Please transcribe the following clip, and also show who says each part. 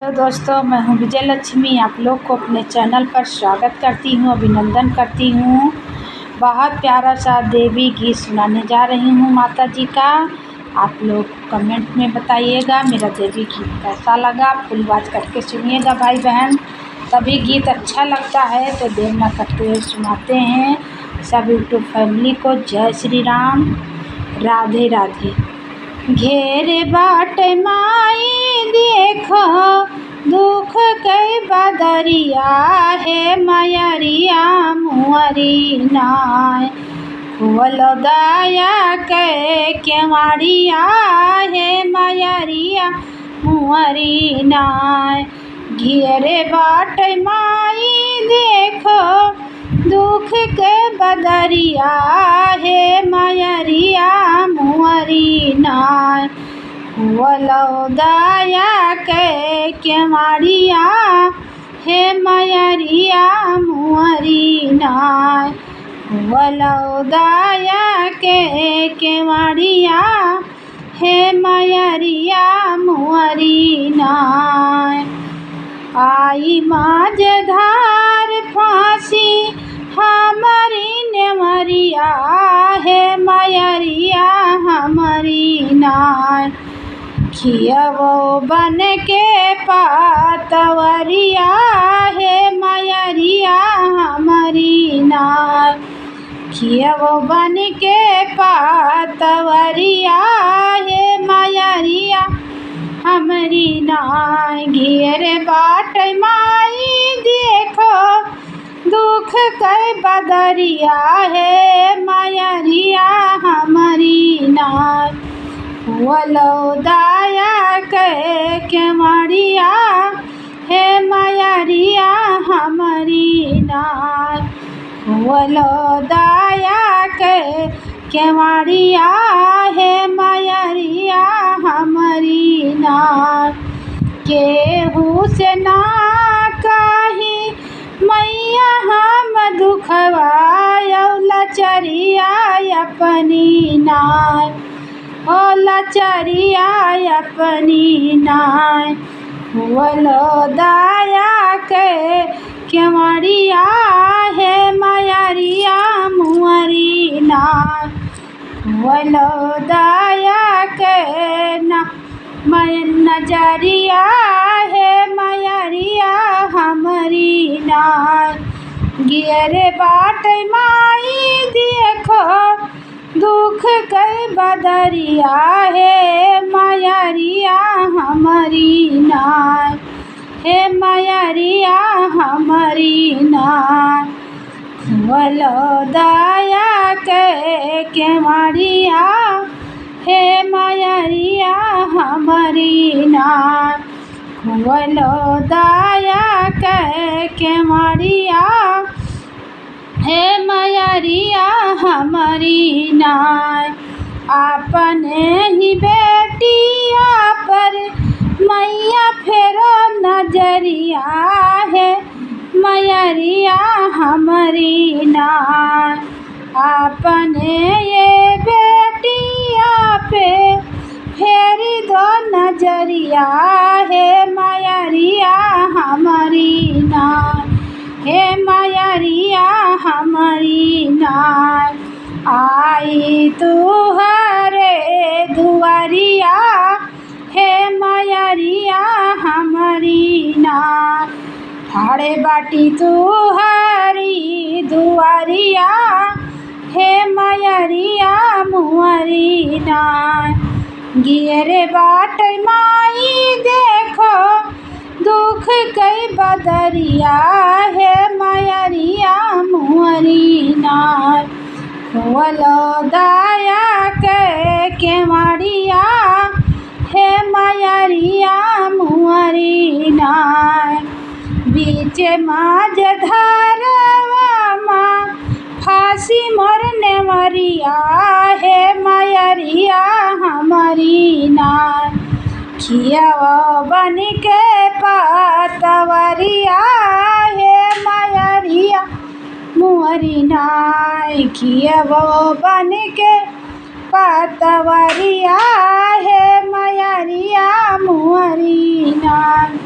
Speaker 1: तो दोस्तों, मैं हूं विजय लक्ष्मी। आप लोग को अपने चैनल पर स्वागत करती हूं, अभिनंदन करती हूं। बहुत प्यारा सा देवी गीत सुनाने जा रही हूं माता जी का। आप लोग कमेंट में बताइएगा मेरा देवी गीत कैसा लगा। फुल आवाज करके सुनिएगा भाई बहन, तभी गीत अच्छा लगता है। तो देर न करते हुए सुनाते हैं। सब यूट्यूब फैमिली को जय श्री राम, राधे राधे। घेरे बाट माई देखो दुख के बदरिया है मयरिया मुअरी नाय। खोल दया के केवड़िया है मयरिया मुअरी नाय। घेरे बाट माई देखो दुख के बदरिया है मयरिया मुअरी नाय। खोलो दया के केवड़िया है मयरिया मुअरी नाय। खोलो दया के केवड़िया है मयरिया मुअरी नाय। आई माझधार फांसी हमारी नेवरिया है मयरिया हमारी नाय। खियवो बन के पातवरिया है मयरिया हमारी नाय। खियवो बन के पातवरिया है मयरिया हमारी नाय। घेरे बाट माई देखो दुख के बदरिया है मयरिया हमारी नाय। खोलो दया के केवड़िया है मयरिया हमारी नाय। खोलो दया के केवड़िया है मयरिया हमारी नाय। केहू से ना कही मैया हम दुखवा लचरिया अपनी नाय। ओ लचरिया अपनी नाय। खोलो दया के केवड़िया है मयरिया मुअरी नाय। खोलो दया के नजरिया है मयरिया हमारी नाय। घेरे बाट माई देखो दुख के बदरिया है मयरिया हमारी नाय। है मयरिया हमारी नाय। खोलो दया के केवड़िया है मयरिया हमारी नाय। खोलो दया के केवड़िया है मयरिया हमारी नाय। अपने ही बेटिया पर मैया फेरो नजरिया है मयरिया हमारी नाय। अपने ये बेटिया पे फेरी दो नजरिया है मयरिया हमारी नाय। हे मयरिया हमारी नाय। आई तुहरे दुआरिया है मयरिया हमारी नाय। ठाड़े बाटी तुहरी दुआरिया है मयरिया मुअरी नाय। घेरे बाट माई देखो दुख के बदरिया है मयरिया मुअरी नाय। खोलो दया के केवड़िया है मयरिया मुअरी नाय। बीच माझधारवा माँ फांसी मरने मरिया है मयरिया हमारी नाय। खियवो बन के पातवरिया है मयरिया मुअरी नाय। खियवो बन के पातवरिया है मयरिया मुअरी नाय।